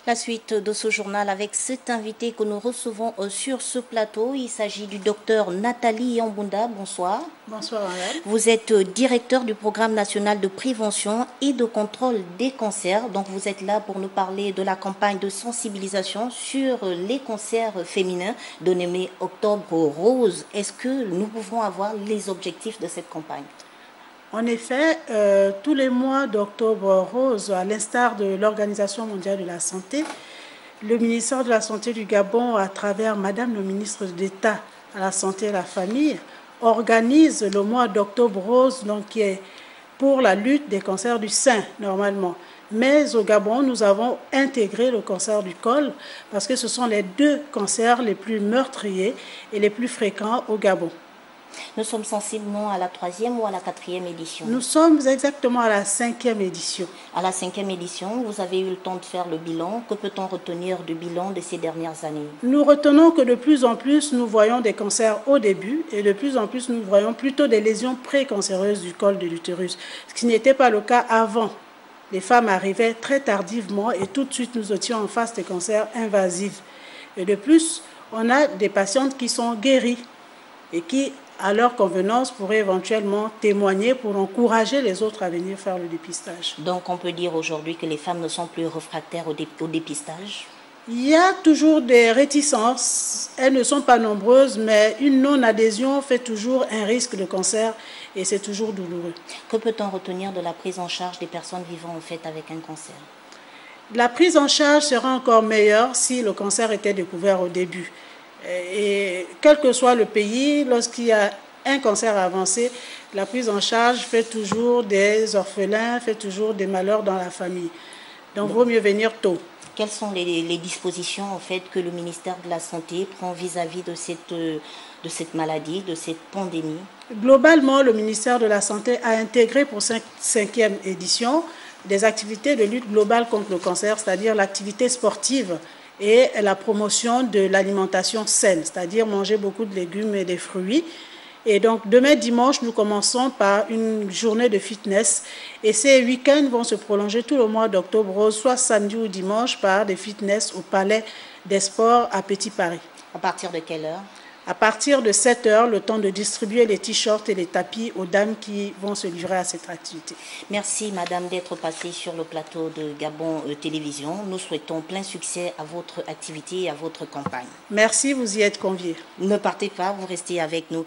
La suite de ce journal avec cet invité que nous recevons sur ce plateau. Il s'agit du docteur Nathalie Yambunda. Bonsoir. Bonsoir, madame. Vous êtes directeur du programme national de prévention et de contrôle des cancers. Donc vous êtes là pour nous parler de la campagne de sensibilisation sur les cancers féminins dénommée Octobre Rose. Est-ce que nous pouvons avoir les objectifs de cette campagne? En effet, tous les mois d'Octobre Rose, à l'instar de l'Organisation mondiale de la santé, le ministère de la Santé du Gabon, à travers Madame le ministre d'État à la Santé et à la Famille, organise le mois d'Octobre Rose, donc qui est pour la lutte des cancers du sein, normalement. Mais au Gabon, nous avons intégré le cancer du col parce que ce sont les deux cancers les plus meurtriers et les plus fréquents au Gabon. Nous sommes sensiblement à la 3e ou à la 4e édition? Nous sommes exactement à la 5e édition. À la 5e édition, vous avez eu le temps de faire le bilan. Que peut-on retenir du bilan de ces dernières années? Nous retenons que de plus en plus, nous voyons des cancers au début et de plus en plus, nous voyons plutôt des lésions précancéreuses du col de l'utérus, ce qui n'était pas le cas avant. Les femmes arrivaient très tardivement et tout de suite, nous étions en face des cancers invasifs. Et de plus, on a des patientes qui sont guéries et qui, à leur convenance, pourraient éventuellement témoigner pour encourager les autres à venir faire le dépistage. Donc on peut dire aujourd'hui que les femmes ne sont plus réfractaires au dépistage? Il y a toujours des réticences, elles ne sont pas nombreuses, mais une non-adhésion fait toujours un risque de cancer et c'est toujours douloureux. Que peut-on retenir de la prise en charge des personnes vivant en fait avec un cancer? La prise en charge sera encore meilleure si le cancer était découvert au début. Et quel que soit le pays, lorsqu'il y a un cancer avancé, la prise en charge fait toujours des orphelins, fait toujours des malheurs dans la famille. Donc, il vaut mieux venir tôt. Quelles sont les dispositions en fait, que le ministère de la Santé prend vis-à-vis de cette maladie, de cette pandémie? Globalement, le ministère de la Santé a intégré pour cette 5e édition des activités de lutte globale contre le cancer, c'est-à-dire l'activité sportive et la promotion de l'alimentation saine, c'est-à-dire manger beaucoup de légumes et des fruits. Et donc, demain dimanche, nous commençons par une journée de fitness. Et ces week-ends vont se prolonger tout le mois d'Octobre Rose, soit samedi ou dimanche, par des fitness au Palais des Sports à Petit Paris. À partir de quelle heure? À partir de 7 heures, le temps de distribuer les t-shirts et les tapis aux dames qui vont se livrer à cette activité. Merci madame d'être passée sur le plateau de Gabon Télévision. Nous souhaitons plein succès à votre activité et à votre campagne. Merci, vous y êtes conviés. Ne partez pas, vous restez avec nous.